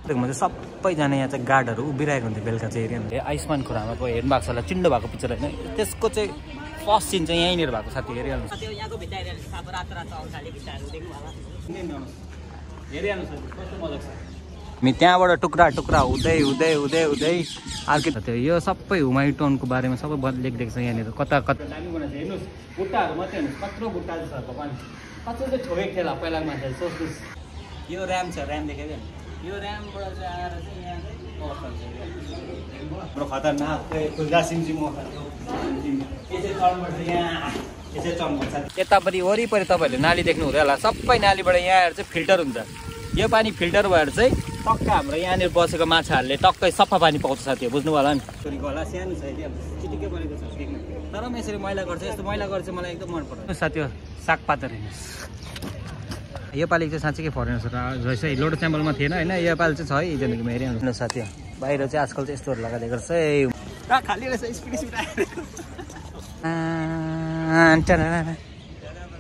म चाहिँ सबैजना यहाँ चाहिँ गार्डहरू उभिरहेको हुन्थ्यो बेलुका चाहिँ एरियामा। आयुष्मान खुरानाको हेर्नु भएको छ होला, चिन्डो भएको पिक्चर होइन, त्यसको चाहिँ फर्स्ट सिन चाहिँ यहीँनिर भएको साथी हेरिहाल्नु। हामी त्यहाँबाट टुक्रा टुक्रा हुँदै हुँदै हुँदै हुँदै अर्कै थियो। यो सबै हुमायु टाउनको बारेमा सबै लेखिदिएको छ यहाँनिर। कता कता हेर्नुहोस्, बुट्टाहरू मात्रै हेर्नुहोस्, कत्रो बुट्टा छ भगवान्, कत्रो चाहिँ छोडेको थियो होला पहिलाको मान्छेले। सोच्नुहोस्, यो ऱ्याम छ, ऱ्याम देखेको यो ऱ्यामबाट चाहिँ आएर चाहिँ यहाँ हाम्रो खतरनाक खुल्दासिमजी यतापट्टि वरिपरि तपाईँहरूले नाली देख्नु हुँदै होला। सबै नालीबाट यहाँ आएर चाहिँ फिल्टर हुन्छ। यो पानी फिल्टर भएर चाहिँ टक्क हाम्रो यहाँनिर बसेको माछाहरूले टक्कै सफा पानी पाउँछ साथी, बुझ्नु होला नि। होला सानो छ चिटिक्कै परेको छ तर पनि यसरी मैला गर्छ। यस्तो मैला गर्छ मलाई एकदम मनपर्छ साथी। सागपातहरू हेर्नुहोस्, योपालि चाहिँ साँच्चै फरेनर्स रहेछ। लोटो च्याम्बलमा थिएन होइन, योपालि चाहिँ छ है हिजोदेखि हेरेँ हेर्नु साथी। बाहिर चाहिँ आजकल चाहिँ यस्तोहरू लगाइदिएको रहेछ है, खाली रहेछ स्पिड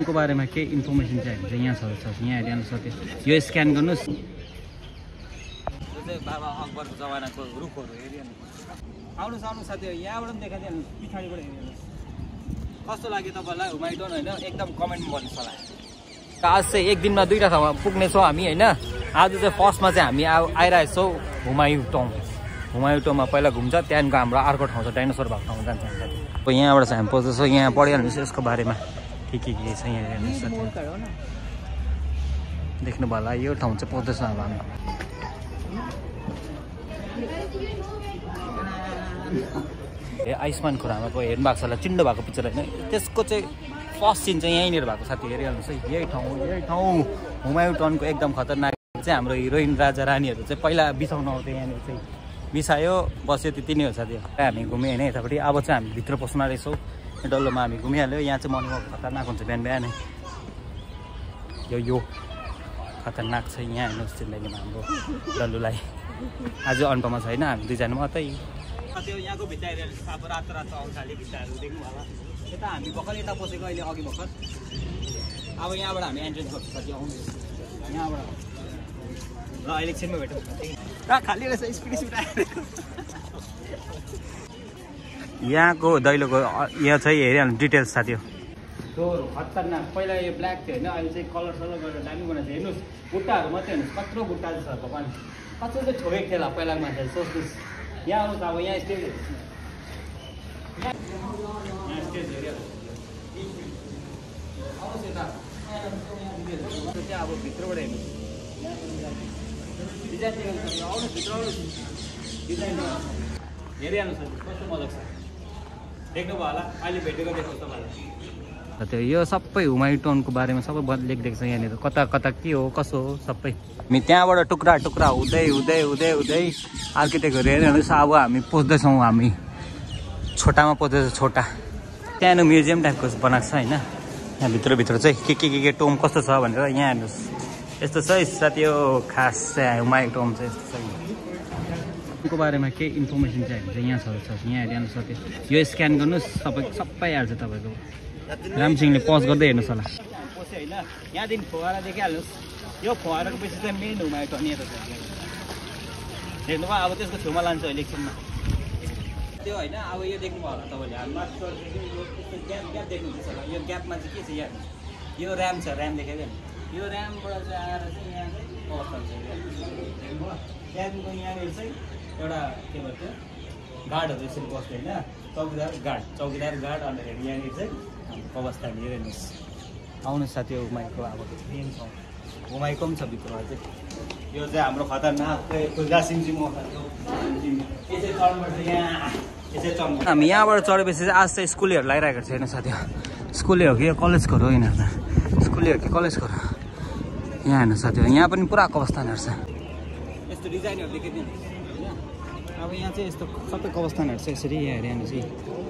को बारेमा केही इन्फर्मेसन चाहिँ हामी यहाँ छ यहाँ हेरिहाल्नु सक्यो। यो स्क्यान गर्नुहोस्, बाबा अकबरको जमानाको रुखहरू हेरिहाल्नु। आउनुहोस् आउनुहोस् साथी, यहाँबाट पनि देखाइदिहाल्नु, पछाडिबाट हेरिहाल्नुहोस्। कस्तो लाग्यो तपाईँलाई हुमायु टाउन होइन, एकदम कमेन्टमा भन्नुहोस् होला। आज चाहिँ एक दिनमा 2टा ठाउँमा पुग्नेछौँ हामी होइन। आज चाहिँ फर्स्टमा चाहिँ हामी आइरहेको छौँ हुमायु टाउन। हुमायु टाउनमा पहिला घुम्छ, त्यहाँदेखिको हाम्रो अर्को ठाउँ छ डाइनोसर भएको ठाउँमा जान्छ साथी। यहाँबाट चाहिँ हामी पस्दैछौँ, यहाँ पढिहाल्नुहोस् यसको बारेमा के छ यहाँ हेर्नुहोस् साथी। देख्नु भयो होला, यो ठाउँ चाहिँ पस्दैछौँ अब हामी। आयुष्मान खुरानाको हेर्नु भएको छ होला, चिन्डो भएको पिक्चर होइन, त्यसको चाहिँ फर्स्ट सिन चाहिँ यहीँनिर भएको साथी हेरिहाल्नुहोस् है। यही ठाउँ हुमायु टाउनको एकदम खतरनाक चाहिँ हाम्रो हिरोइन राजा रानीहरू चाहिँ पहिला बिसाउनु आउँथ्यो यहाँनिर चाहिँ। बिसायो बस्यो, त्यति नै हो साथी। हामी घुम्यो होइन यतापट्टि। अब चाहिँ हामी भित्र पस्न रहेछौँ, डल्लोमा हामी घुमिहाल्यो। यहाँ चाहिँ मर्निङ वाक खतरनाक हुन्छ बिहान बिहानै। यो खतरनाक छ यहाँ हेर्नुहोस् जिन्दगीमा हाम्रो डल्लुलाई। आज अनुपमा छैन, हामी दुईजना मात्रै। त्यो यहाँको भित्ताहरू अब रातो रातो आउँछ खाले भित्ताहरू देख्नु होला। यता हामी भर्खर यता पसेको अहिले अघि भर्खर। अब यहाँबाट हामी एन्ट्रेन्स गर्छ साथी, आउनुहोस् यहाँबाट। ल अहिले एकछिनमा भेटौँ खाली रहेछ स्पिड यहाँको दैलोको यहाँ चाहिँ हेरिहाल्नु डिटेल्स साथी। डोर खतरनाक, पहिला यो ब्ल्याक थियो होइन, अहिले चाहिँ कलर सलर गरेर दामी बनाएको छ। हेर्नुहोस्, बुट्टाहरू मात्रै हेर्नुहोस्, कत्रो बुट्टा छ भगवान्, कत्रो चाहिँ छोडेको थियो होला पहिलाको मान्छेले। सोच्नुहोस्, यहाँ आउनुहोस् अब यहाँ स्टेज आउनुहोस् यता अब भित्रबाट हेर्नुहोस् डिजाइन देख्नु। आउनुहोस् भित्र आउनुहोस्, डिजाइन हेरिहाल्नुहोस् कस्तो मजा छ। देख्नु भयो होला, अहिले भेटेको देख्नुहोस् तपाईँलाई। त्यो यो सबै हुमायु टाउनको बारेमा सबै लेखिदिएको छ यहाँनिर। कता कता के हो कसो हो सबै। हामी त्यहाँबाट टुक्रा टुक्रा हुँदै हुँदै हुँदै हुँदै आर्किटेक्टहरू हेर्नुहोस्। अब हामी पस्दैछौँ, हामी छोटामा पस्दैछौँ। छोटा त्यहाँ म्युजियम टाइपको बनाएको छ होइन। यहाँ भित्रभित्र चाहिँ के टोम कस्तो छ भनेर यहाँ हेर्नुहोस्। यस्तो छ साथी यो खास चाहिँ हुमायु टाउन चाहिँ यस्तो छ। को बारेमा केही इन्फर्मेसन चाहिँ हामी यहाँ छ यहाँ हेरिहाल्नु सक्यो। यो स्क्यान गर्नुहोस्, सबै आउँछ तपाईँको। रामसिंहले पज गर्दै हेर्नुहोस् होला। पस्यो होइन, यहाँदेखि फुवारा देखिहाल्नुहोस्। यो फुवाराको पछि चाहिँ मेन हुमायु टाउन यहाँ छ हेर्नुभयो। अब त्यसको छेउमा लान्छ अहिले एकछिनमा त्यो होइन। अब यो देख्नुभयो होला तपाईँले, ग्याप देख्नुहुन्छ होला। यो ग्यापमा चाहिँ के छ यहाँ, यो ऱ्याम छ, ऱ्याम देखेको यो ऱ्यामबाट चाहिँ आएर चाहिँ यहाँ चाहिँ अवस्था हुन्छ। त्यहाँदेखिको यहाँनिर चाहिँ एउटा के भन्छ गार्डहरू यसरी बस्छ होइन, चौकीदार गार्ड। अन्तखेरि यहाँनिर चाहिँ हाम्रो अवस्था हेर्नुहोस्। आउनुहोस् साथी, हुमायूको अब मेन ठाउँ हुमायूको पनि छ भित्रमा चाहिँ। यो चाहिँ हाम्रो खतरनाक खुल्दासिमजी हामी यहाँबाट चढेपछि चाहिँ आज चाहिँ स्कुलेहरू लगाइरहेको छ होइन साथी। स्कुले हो कि यो कलेजको हो यिनीहरू, स्कुले हो कि कलेजको हो यहाँ हेर्नु साथी। यहाँ पनि पुरा कब्रस्तानहरू छ, यस्तो डिजाइनहरू देखिदिनु। अब यहाँ चाहिँ यस्तो सबै कब्रस्तानहरू छ यसरी यहाँ हेर्नु चाहिँ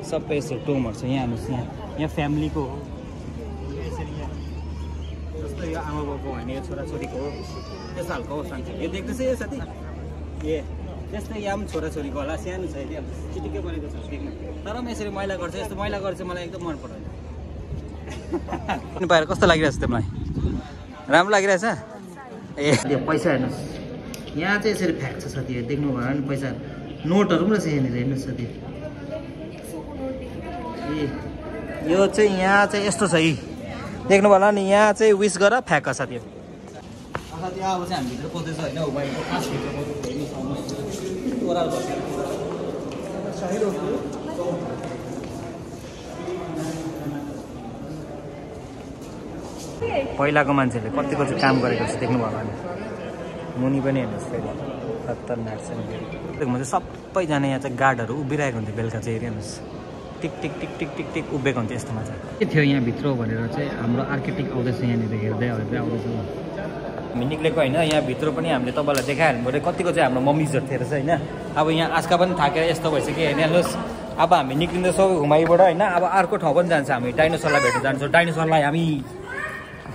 सबै यस्तो टोमहरू छ यहाँ हेर्नुहोस्। यहाँ फ्यामिलीको हो यसरी, यहाँ जस्तो यो आमा बाउको होइन, यो छोराछोरीको हो, त्यस्तो खालको कब्रस्तान छ। यो देख्दैछ यो साथी, ए त्यस्तै यहाँ पनि छोराछोरीको होला, सानो छ अहिले चिटिक्कै बनेको छ देख्नु। तर पनि यसरी मैला गर्छ, यस्तो मैला गर्छ मलाई एकदम मन पर्दैन। पाएर कस्तो लागिरहेछ तिमीलाई? राम्रो लागिरहेछ? ए पैसा हेर्नुहोस्, यहाँ चाहिँ यसरी फ्याक्छ साथीहरू देख्नु भयो नि पैसा नोटहरू पनि रहेछ यहाँनिर हेर्नुहोस् साथी ए यो चाहिँ यहाँ चाहिँ यस्तो छ है देख्नु भयो नि यहाँ चाहिँ विस गरेर फ्याँक साथीहरू साथी अब चाहिँ हामीभित्र पस्दैछ होइन मोबाइलको खासभित्र पहिलाको मान्छेले कतिको चाहिँ काम गरेको छ देख्नु भयो भने मुनि पनि हेर्नुहोस् फेरि खतरनाक छ चाहिँ सबैजना यहाँ चाहिँ गार्डहरू उभिरहेको हुन्थ्यो बेलुका चाहिँ हेर्नुहोस् टिक टिक टिक टिक टिक टिक उभिएको हुन्थ्यो यस्तोमा चाहिँ के थियो यहाँभित्र भनेर चाहिँ हाम्रो आर्किटेक्ट आउँदैछ यहाँनिर हेर्दै आउँदैछ हामी निक्लेको होइन यहाँभित्र पनि हामीले तपाईँलाई देखाइहाल्नु पऱ्यो कतिको चाहिँ हाम्रो मम्मिजहरू थियो रहेछ होइन अब यहाँ आजका पनि थाकेर यस्तो भइसक्यो हेर्नुहोस् अब हामी निक्लिँदैछौँ घुमाइबाट होइन अब अर्को ठाउँ पनि जान्छ हामी डाइनोसरलाई भेट्न जान्छौँ डाइनोसरलाई हामी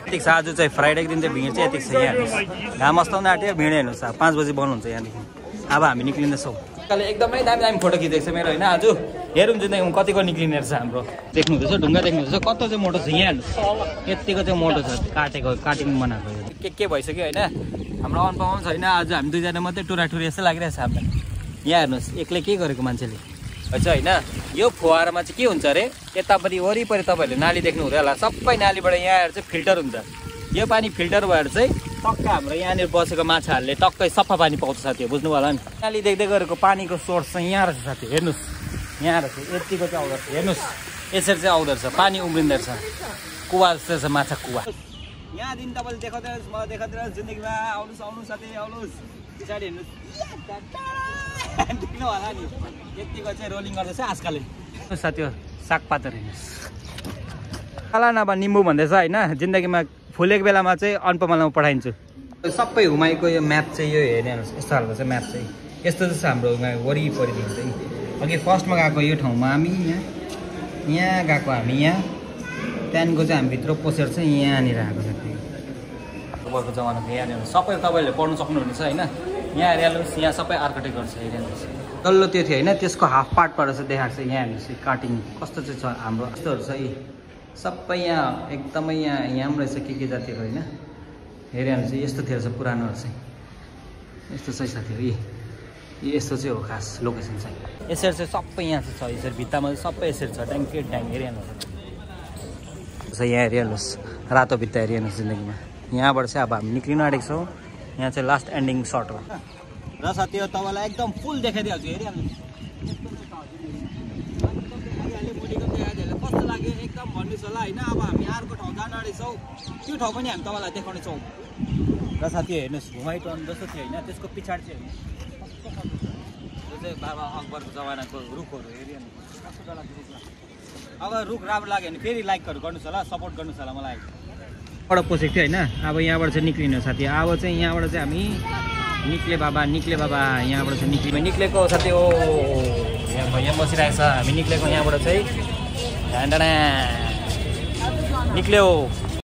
यतिक छ आज चाहिँ फ्राइडेको दिन चाहिँ भिड चाहिँ यतिक छ यहाँ हेर्नुहोस् घाम अस्ताउन आँट्यो भिड हेर्नुहोस् 5 बजी बन्द हुन्छ यहाँदेखि अब हामी निक्लिँदैछौँ एकदमै दामी दामी फोटो खिचेको छ मेरो होइन आज हेरौँ जिन्दगीमा कतिको निक्लिने रहेछ हाम्रो देख्नुहुँदैछ ढुङ्गा देख्नुहुँदैछ कस्तो चाहिँ मोटो छ यहाँ हेर्नुहोस् यतिको चाहिँ मोटो छ काटिङ बनाएको के भइसक्यो होइन हाम्रो अनुपमा पनि छैन आज हामी दुईजना मात्रै टुराटुरी यस्तो लागिरहेछ हामीलाई यहाँ हेर्नुहोस् एक्लै के गरेको मान्छेले है होइन यो फुवारामा चाहिँ के हुन्छ अरे यतापट्टि वरिपरि तपाईँहरूले नाली देख्नु हुँदै होला सबै नालीबाट यहाँ आएर चाहिँ फिल्टर हुन्छ यो पानी फिल्टर भएर चाहिँ टक्क हाम्रो यहाँनिर बसेको माछाहरूले टक्कै सफा पानी पाउँछ साथीहरू बुझ्नु होला नि नाली देख्दै गरेको पानीको सोर्स चाहिँ यहाँ रहेछ साथी हेर्नुहोस् यहाँ रहेछ यतिको चाहिँ आउँदो रहेछ हेर्नुहोस् यसरी चाहिँ आउँदो रहेछ पानी उम्रिँदो रहेछ कुवा जस्तो छ माछा कुवा यहाँदेखि तपाईँले देखाउँदै मलाई देखाउँदै जिन्दगीमा आउनुहोस् साथी आउनुहोस् पछाडि हेर्नुहोस् देख्नु होला नि यतिको चाहिँ रोलिङ गर्दैछ आजकल साथी सागपातहरू हेर्नुहोस् काला नभए निम्बु भन्दैछ होइन जिन्दगीमा फुलेको बेलामा चाहिँ अनुपमालाई म पठाइदिन्छु सबै हुमाईको यो म्याप चाहिँ यो हेर्ने हेर्नुहोस् यस्तो खालको चाहिँ म्याप चाहिँ यस्तो चाहिँ छ हाम्रो हुमाई वरिपरिदेखि चाहिँ अघि फर्स्टमा गएको यो ठाउँमा हामी यहाँ गएको हामी यहाँ त्यहाँदेखिको चाहिँ हामी भित्र पसेर चाहिँ यहाँनिर आएको छ तपाईँको जमानाको यहाँनिर सबै तपाईँहरूले पढ्नु सक्नुहुनेछ होइन यहाँ हेर्नुहोस् यहाँ सबै आर्किटेक्टहरू छ हेर्नुहोस् तल्लो त्यो थियो होइन त्यसको हाफ पार्टबाट चाहिँ देखाएको छ यहाँ हेर्नुहोस् काटिङ कस्तो चाहिँ छ हाम्रो यस्तोहरू छ यी सबै यहाँ एकदमै यहाँ पनि रहेछ के जातिहरू होइन हेरिहाल्नुहोस् यस्तो थियो रहेछ पुरानोहरू चाहिँ यस्तो चाहिँ साथीहरू यस्तो चाहिँ हो खास लोकेसन चाहिँ यसरी चाहिँ सबै यहाँ चाहिँ छ यसरी भित्तामा चाहिँ सबै यसरी छ ड्याङ हेरिहाल्नुहोस् यहाँ हेरिहाल्नुहोस् रातो भित्ता हेरिहाल्नुहोस् जिन्दगीमा यहाँबाट चाहिँ अब हामी निक्लिन आँटेको छौँ यहाँ चाहिँ लास्ट एन्डिङ सर्ट हो र साथीहरू तपाईँलाई एकदम फुल देखाइदिइहाल्छु हेरिहाल्नुहोस् कस्तो लाग्यो एकदम भन्नुहोस् होला होइन अब हामी अर्को ठाउँ जान आँटेछौँ त्यो ठाउँ पनि हामी तपाईँलाई देखाउनेछौँ र साथीहरू हेर्नुहोस् घुमाइ टाउन जस्तो थियो होइन त्यसको पछाडि चाहिँ त्यो चाहिँ बाबा अकबरको जमानाको रुखहरू हेरिहाल्नुहोस् अब रुख राम्रो लाग्यो भने फेरि लाइकहरू गर्नुहोस् होला सपोर्ट गर्नुहोस् होला मलाई बाट पसेको थियो होइन अब यहाँबाट चाहिँ निक्लिनु साथी अब चाहिँ यहाँबाट चाहिँ हामी निक्ले बाबा यहाँबाट चाहिँ निक्लेको साथी हो यहाँ बसिरहेको छ हामी निक्लेको यहाँबाट चाहिँ निक्ल्यो